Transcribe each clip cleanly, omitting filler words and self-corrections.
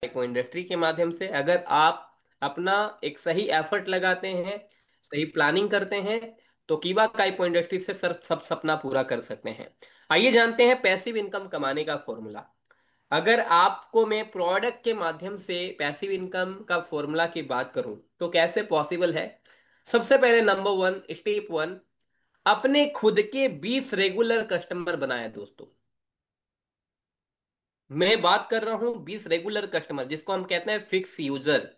Eco industry के माध्यम से अगर आप अपना एक सही एफर्ट लगाते हैं, सही प्लानिंग करते हैं, तो कीबा काइको इंडस्ट्री से सर सब सपना पूरा कर सकते हैं। आइए जानते हैं पैसिव इनकम कमाने का फॉर्मूला। अगर आपको मैं प्रोडक्ट के माध्यम से पैसिव इनकम का फॉर्मूला की बात करूं तो कैसे पॉसिबल है। सबसे पहले नंबर वन, स्टेप वन, अपने खुद के 20 रेगुलर कस्टमर बनाए दोस्तों। मैं बात कर रहा हूं 20 रेगुलर कस्टमर, जिसको हम कहते हैं फिक्स यूजर।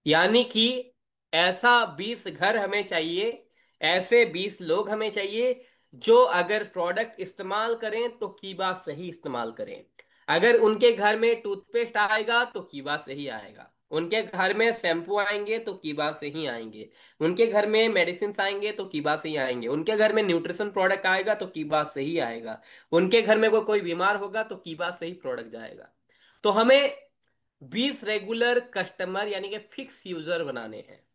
यानी कि ऐसा 20 घर हमें चाहिए, ऐसे 20 लोग हमें चाहिए जो अगर प्रोडक्ट इस्तेमाल करें तो की बात सही इस्तेमाल करें। अगर उनके घर में टूथपेस्ट आएगा तो की बात सही आएगा, उनके घर में शैम्पू आएंगे तो की बात सही आएंगे, उनके घर में मेडिसिन आएंगे तो की बात सही आएंगे, उनके घर में न्यूट्रिशन प्रोडक्ट आएगा तो की बात सही आएगा, उनके घर में कोई बीमार होगा तो की बात सही प्रोडक्ट जाएगा। तो हमें 20 रेगुलर कस्टमर यानी कि फिक्स यूजर बनाने हैं।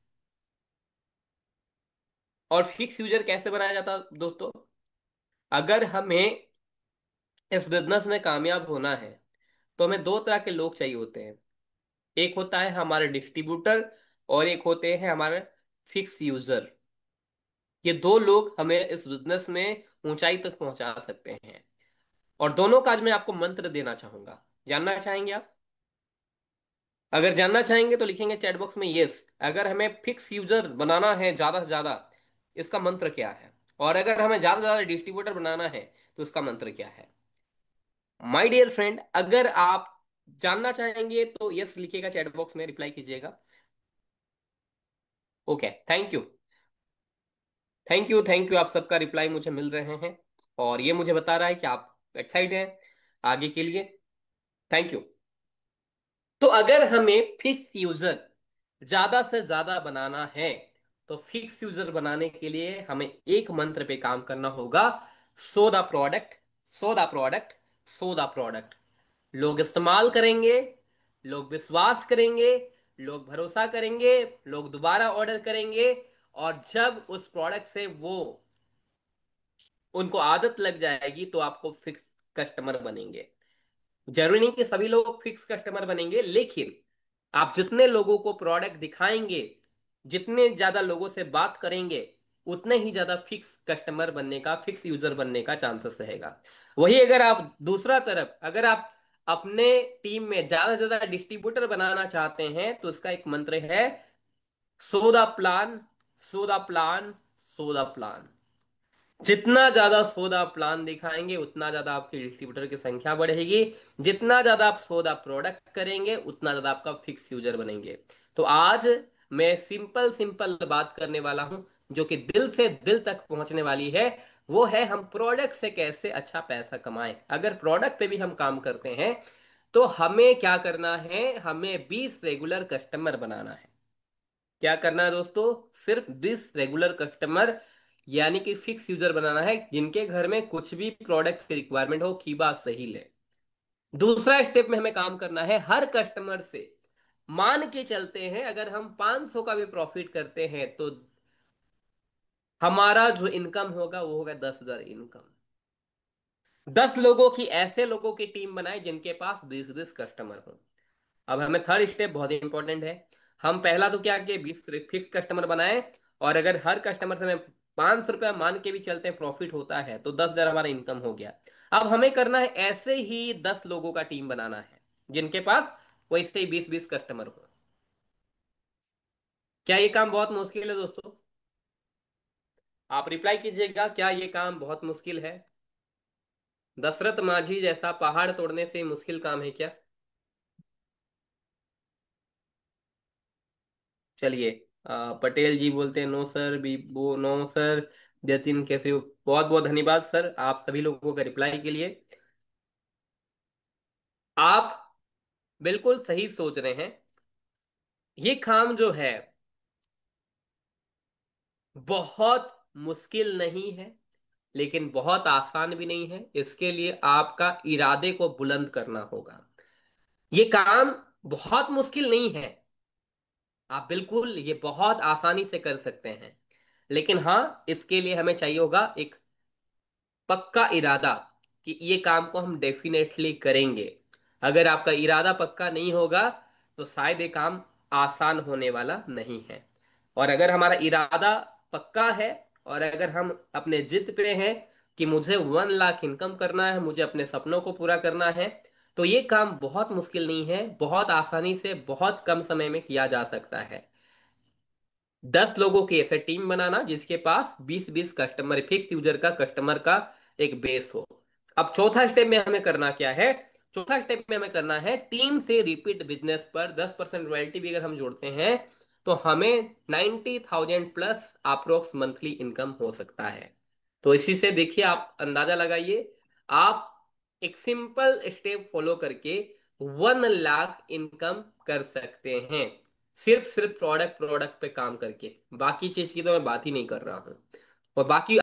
और फिक्स यूजर कैसे बनाया जाता है दोस्तों? अगर हमें इस बिजनेस में कामयाब होना है तो हमें दो तरह के लोग चाहिए होते हैं। एक होता है हमारे डिस्ट्रीब्यूटर और एक होते हैं हमारे फिक्स यूजर। ये दो लोग हमें इस बिजनेस में ऊंचाई तक पहुंचा सकते हैं। और दोनों का आज मैं आपको मंत्र देना चाहूंगा। जानना चाहेंगे आप? अगर जानना चाहेंगे तो लिखेंगे चैट बॉक्स में यस। अगर हमें फिक्स यूजर बनाना है ज्यादा से ज्यादा, इसका मंत्र क्या है? और अगर हमें ज्यादा से ज्यादा डिस्ट्रीब्यूटर बनाना है तो इसका मंत्र क्या है? माय डियर फ्रेंड, अगर आप जानना चाहेंगे तो यस लिखिएगा, चैट बॉक्स में रिप्लाई कीजिएगा। Okay, thank you. Thank you, thank you, आप सबका रिप्लाई मुझे मिल रहे हैं और ये मुझे बता रहा है कि आप एक्साइटेड हैं आगे के लिए। Thank you. तो अगर हमें फिक्स यूजर ज्यादा से ज्यादा बनाना है तो फिक्स यूजर बनाने के लिए हमें एक मंत्र पे काम करना होगा। So the product, so the product, so the product. लोग इस्तेमाल करेंगे, लोग विश्वास करेंगे, लोग भरोसा करेंगे, लोग दोबारा ऑर्डर करेंगे। और जब उस प्रोडक्ट से वो उनको आदत लग जाएगी तो आपको फिक्स कस्टमर बनेंगे। जरूरी नहीं कि सभी लोग फिक्स कस्टमर बनेंगे, लेकिन आप जितने लोगों को प्रोडक्ट दिखाएंगे, जितने ज्यादा लोगों से बात करेंगे, उतने ही ज्यादा फिक्स कस्टमर बनने का, फिक्स यूजर बनने का चांसेस रहेगा। वही अगर आप दूसरा तरफ, अगर आप अपने टीम में ज्यादा से ज्यादा डिस्ट्रीब्यूटर बनाना चाहते हैं तो इसका एक मंत्र है, so the plan, so the plan, so the plan. जितना ज्यादा सौदा प्लान दिखाएंगे उतना ज्यादा आपके डिस्ट्रीब्यूटर की संख्या बढ़ेगी। जितना ज्यादा आप सौदा प्रोडक्ट करेंगे उतना ज्यादा आपका फिक्स यूजर बनेंगे। तो आज मैं सिंपल सिंपल बात करने वाला हूं जो कि दिल से दिल तक पहुंचने वाली है। वो है हम प्रोडक्ट से कैसे अच्छा पैसा कमाएं। अगर प्रोडक्ट पे भी हम काम करते हैं तो हमें क्या करना है? हमें 20 रेगुलर कस्टमर बनाना है। क्या करना है दोस्तों? सिर्फ 20 रेगुलर कस्टमर यानी कि फिक्स यूजर बनाना है, जिनके घर में कुछ भी प्रोडक्ट की रिक्वायरमेंट हो, की बात सही ले। दूसरा स्टेप में हमें काम करना है हर कस्टमर से मान के चलते हैं अगर हम 500 का भी प्रॉफिट करते हैं तो हमारा जो इनकम होगा वो होगा 10,000 इनकम। 10 लोगों की, ऐसे लोगों की टीम बनाए जिनके पास 20-20 कस्टमर हो। अब हमें थर्ड स्टेप बहुत इंपॉर्टेंट है। हम पहला तो क्या किए, 20 फिक्स कस्टमर बनाए। और अगर हर कस्टमर से हमें 500 रुपया मान के भी चलते हैं प्रॉफिट होता है तो 10,000 हमारा इनकम हो गया। अब हमें करना है ऐसे ही 10 लोगों का टीम बनाना है जिनके पास वैसे ही 20-20 कस्टमर हो। क्या ये काम बहुत मुश्किल है दोस्तों? आप रिप्लाई कीजिएगा, क्या ये काम बहुत मुश्किल है? दशरथ माझी जैसा पहाड़ तोड़ने से मुश्किल काम है क्या? चलिए, पटेल जी बोलते हैं नो सर, बीबो नो सर, जतिन कैसे हो? बहुत बहुत धन्यवाद सर आप सभी लोगों का रिप्लाई के लिए। आप बिल्कुल सही सोच रहे हैं। ये काम जो है बहुत मुश्किल नहीं है, लेकिन बहुत आसान भी नहीं है। इसके लिए आपका इरादे को बुलंद करना होगा। ये काम बहुत मुश्किल नहीं है, आप बिल्कुल ये बहुत आसानी से कर सकते हैं। लेकिन हाँ, इसके लिए हमें चाहिए होगा एक पक्का इरादा कि ये काम को हम डेफिनेटली करेंगे। अगर आपका इरादा पक्का नहीं होगा तो शायद ये काम आसान होने वाला नहीं है। और अगर हमारा इरादा पक्का है, और अगर हम अपने जिद पे हैं कि मुझे 1 लाख इनकम करना है, मुझे अपने सपनों को पूरा करना है, तो ये काम बहुत मुश्किल नहीं है, बहुत आसानी से बहुत कम समय में किया जा सकता है। 10 लोगों की ऐसे टीम बनाना जिसके पास 20-20 कस्टमर, फिक्स यूजर का कस्टमर का एक बेस हो। अब चौथा स्टेप में हमें करना क्या है? चौथा स्टेप में हमें करना है टीम से रिपीट बिजनेस पर 10% रॉयल्टी भी अगर हम जोड़ते हैं तो हमें 90,000 प्लस अप्रोक्स मंथली इनकम हो सकता है। तो इसी से देखिए, आप अंदाजा लगाइए, आप एक सिंपल स्टेप फॉलो करके 1 लाख इनकम कर सकते हैं, सिर्फ सिर्फ प्रोडक्ट प्रोडक्ट पे काम करके। बाकी चीज की तो मैं बात ही नहीं कर रहा हूँ। और बाकी